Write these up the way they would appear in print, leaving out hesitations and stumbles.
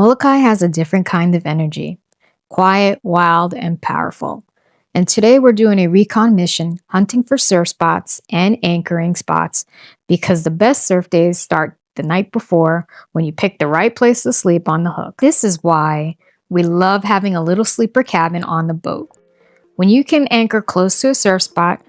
Molokai has a different kind of energy, quiet, wild, and powerful. And today we're doing a recon mission, hunting for surf spots and anchoring spots because the best surf days start the night before when you pick the right place to sleep on the hook. This is why we love having a little sleeper cabin on the boat. When you can anchor close to a surf spot,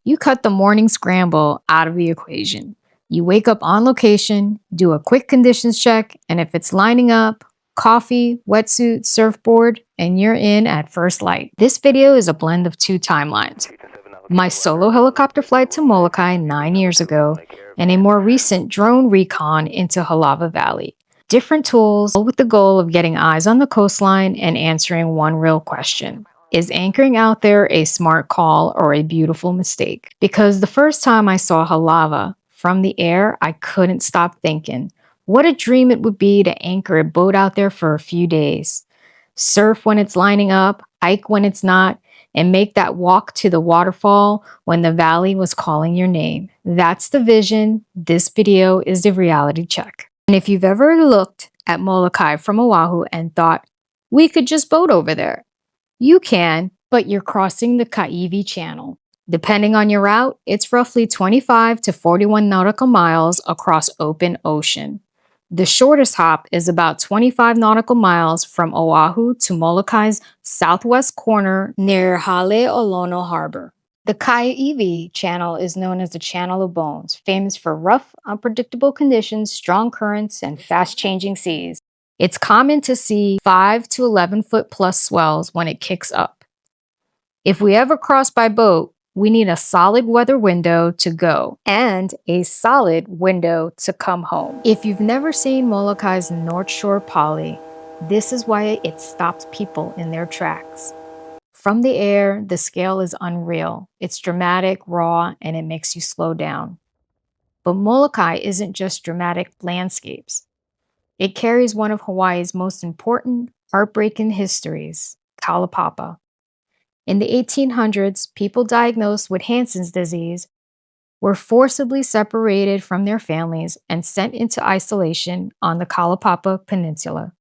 you cut the morning scramble out of the equation. You wake up on location, do a quick conditions check, and if it's lining up, coffee, wetsuit, surfboard, and you're in at first light. This video is a blend of two timelines. My solo helicopter flight to Molokai 9 years ago, and a more recent drone recon into Halawa Valley. Different tools, all with the goal of getting eyes on the coastline and answering one real question. Is anchoring out there a smart call or a beautiful mistake? Because the first time I saw Halawa from the air, I couldn't stop thinking, what a dream it would be to anchor a boat out there for a few days. Surf when it's lining up, hike when it's not, and make that walk to the waterfall when the valley was calling your name. That's the vision. This video is the reality check. And if you've ever looked at Molokai from Oahu and thought, we could just boat over there, you can, but you're crossing the Kaiwi Channel. Depending on your route, it's roughly 25 to 41 nautical miles across open ocean. The shortest hop is about 25 nautical miles from Oahu to Molokai's southwest corner near Haleʻolono Harbor. The Kaiwi Channel is known as the Channel of Bones, famous for rough, unpredictable conditions, strong currents, and fast-changing seas. It's common to see 5 to 11 foot plus swells when it kicks up. If we ever cross by boat, we need a solid weather window to go and a solid window to come home. If you've never seen Molokai's North Shore Poly, this is why it stops people in their tracks. From the air, the scale is unreal. It's dramatic, raw, and it makes you slow down. But Molokai isn't just dramatic landscapes. It carries one of Hawaii's most important, heartbreaking histories, Kalaupapa. In the 1800s, people diagnosed with Hansen's disease were forcibly separated from their families and sent into isolation on the Kalaupapa Peninsula.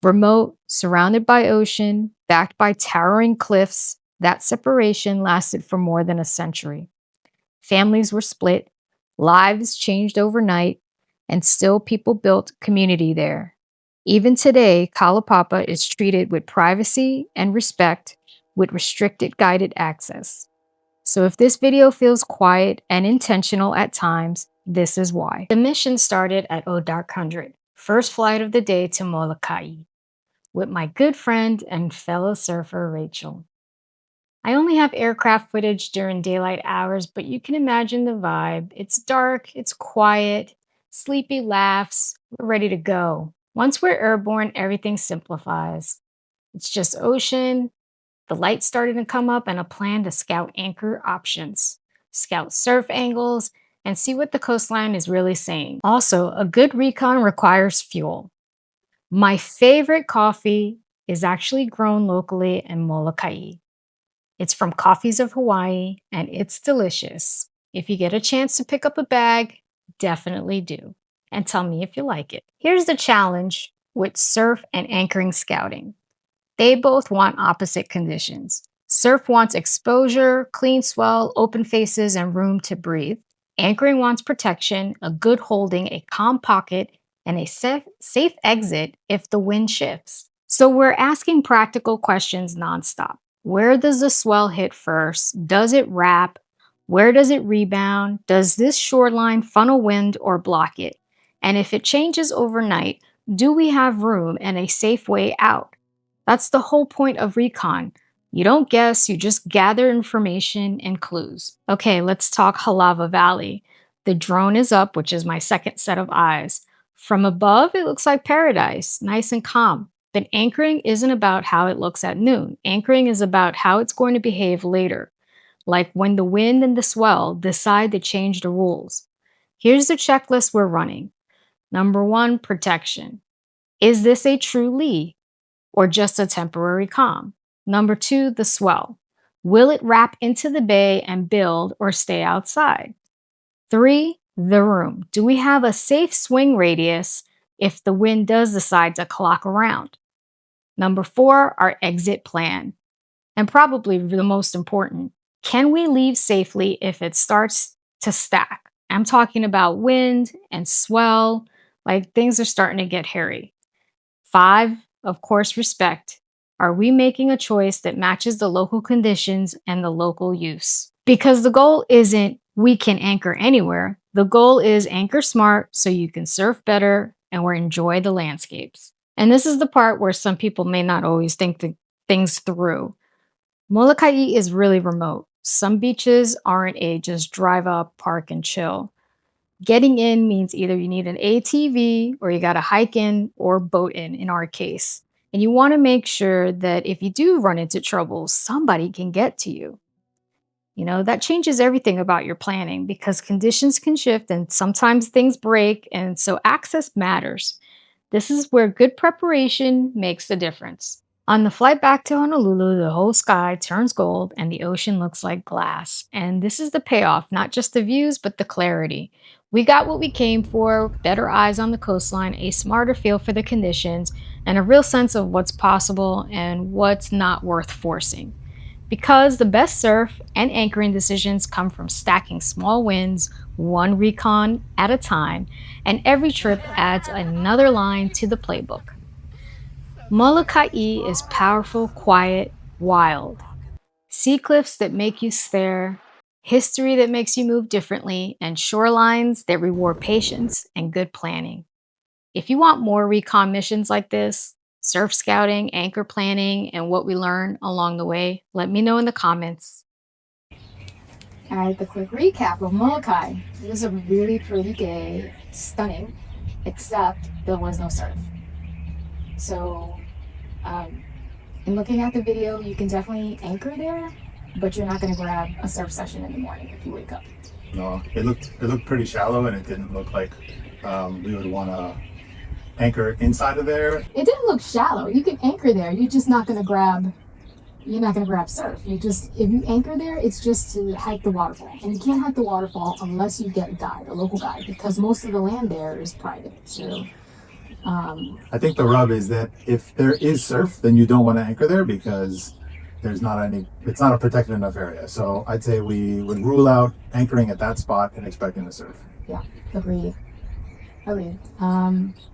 Remote, surrounded by ocean, backed by towering cliffs, that separation lasted for more than a century. Families were split, lives changed overnight, and still people built community there. Even today, Kalaupapa is treated with privacy and respect with restricted guided access. So if this video feels quiet and intentional at times, this is why. The mission started at Dark 100, first flight of the day to Molokai, with my good friend and fellow surfer, Rachel. I only have aircraft footage during daylight hours, but you can imagine the vibe. It's dark, it's quiet, sleepy laughs, we're ready to go. Once we're airborne, everything simplifies. It's just ocean, the lights started to come up, and a plan to scout anchor options, scout surf angles, and see what the coastline is really saying. Also, a good recon requires fuel. My favorite coffee is actually grown locally in Molokai. It's from Coffees of Hawaii, and it's delicious. If you get a chance to pick up a bag, definitely do. And tell me if you like it. Here's the challenge with surf and anchoring scouting. They both want opposite conditions. Surf wants exposure, clean swell, open faces, and room to breathe. Anchoring wants protection, a good holding, a calm pocket, and a safe exit if the wind shifts. So we're asking practical questions nonstop. Where does the swell hit first? Does it wrap? Where does it rebound? Does this shoreline funnel wind or block it? And if it changes overnight, do we have room and a safe way out? That's the whole point of recon. You don't guess, you just gather information and clues. Okay, let's talk Halawa Valley. The drone is up, which is my second set of eyes. From above, it looks like paradise, nice and calm. But anchoring isn't about how it looks at noon. Anchoring is about how it's going to behave later, like when the wind and the swell decide to change the rules. Here's the checklist we're running. Number 1, protection. Is this a true lee or just a temporary calm? Number 2, the swell. Will it wrap into the bay and build or stay outside? 3, the room. Do we have a safe swing radius if the wind does decide to clock around. Number 4, our exit plan. And probably the most important, can we leave safely if it starts to stack? I'm talking about wind and swell, like things are starting to get hairy. 5, of course, respect. Are we making a choice that matches the local conditions and the local use? Because the goal isn't we can anchor anywhere. The goal is anchor smart so you can surf better and or enjoy the landscapes. And this is the part where some people may not always think things through. Molokai is really remote. Some beaches aren't a just drive up, park, and chill. Getting in means either you need an ATV or you got to hike in or boat in our case. And you want to make sure that if you do run into trouble, somebody can get to you. You know, that changes everything about your planning because conditions can shift and sometimes things break, and so access matters. This is where good preparation makes the difference. On the flight back to Honolulu, the whole sky turns gold and the ocean looks like glass. And this is the payoff, not just the views, but the clarity. We got what we came for: better eyes on the coastline, a smarter feel for the conditions, and a real sense of what's possible and what's not worth forcing. Because the best surf and anchoring decisions come from stacking small wins, one recon at a time, and every trip adds another line to the playbook. Molokai is powerful, quiet, wild. Sea cliffs that make you stare, history that makes you move differently, and shorelines that reward patience and good planning. If you want more recon missions like this, surf scouting, anchor planning, and what we learn along the way, let me know in the comments. All right, the quick recap of Molokai. It was a really pretty day, stunning, except there was no surf. So, in looking at the video, you can definitely anchor there, but you're not going to grab a surf session in the morning if you wake up. No, it looked pretty shallow, and it didn't look like we would want to anchor inside of there. It didn't look shallow. You can anchor there. You're just not going to grab. You're not going to grab surf. You just, if you anchor there, it's just to hike the waterfall, and you can't hike the waterfall unless you get a guide, a local guide, because most of the land there is private. So. I think the rub is that if there is surf, then you don't want to anchor there because there's not any. It's not a protected enough area. So I'd say we would rule out anchoring at that spot and expecting to surf. Yeah, agreed.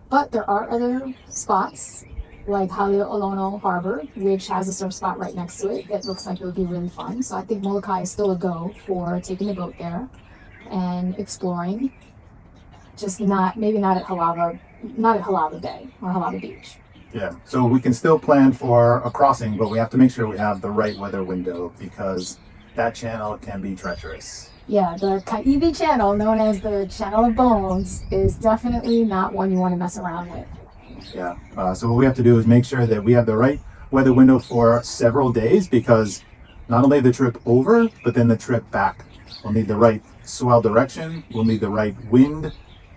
But there are other spots like Halawa Harbor, which has a surf spot right next to it that looks like it would be really fun. So I think Molokai is still a go for taking the boat there and exploring. Just maybe not at Halawa Bay or Halawa Beach. Yeah, so we can still plan for a crossing, but we have to make sure we have the right weather window because that channel can be treacherous. Yeah, the Kaiwi Channel, known as the Channel of Bones, is definitely not one you want to mess around with. Yeah, so what we have to do is make sure that we have the right weather window for several days because not only the trip over, but then the trip back. We'll need the right swell direction, we'll need the right wind,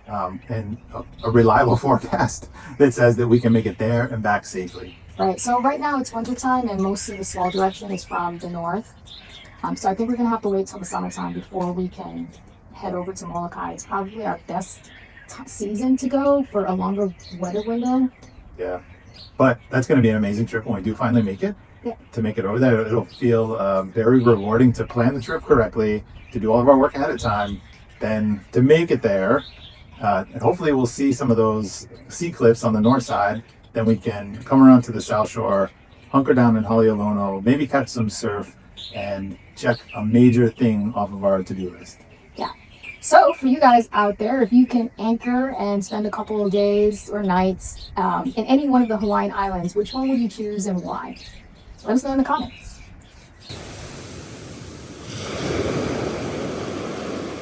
and a reliable forecast that says that we can make it there and back safely. Right, so right now it's wintertime and most of the swell direction is from the north. So I think we're going to have to wait till the summertime before we can head over to Molokai. It's probably our best season to go for a longer weather window. Yeah, but that's going to be an amazing trip when we do finally make it. Yeah. To make it over there, it'll feel very rewarding to plan the trip correctly, to do all of our work ahead of time, then to make it there. And hopefully we'll see some of those sea cliffs on the north side. Then we can come around to the south shore, hunker down in Haleolono, maybe catch some surf, and check a major thing off of our to-do list. Yeah. So for you guys out there, if you can anchor and spend a couple of days or nights in any one of the Hawaiian islands, which one would you choose and why? Let us know in the comments.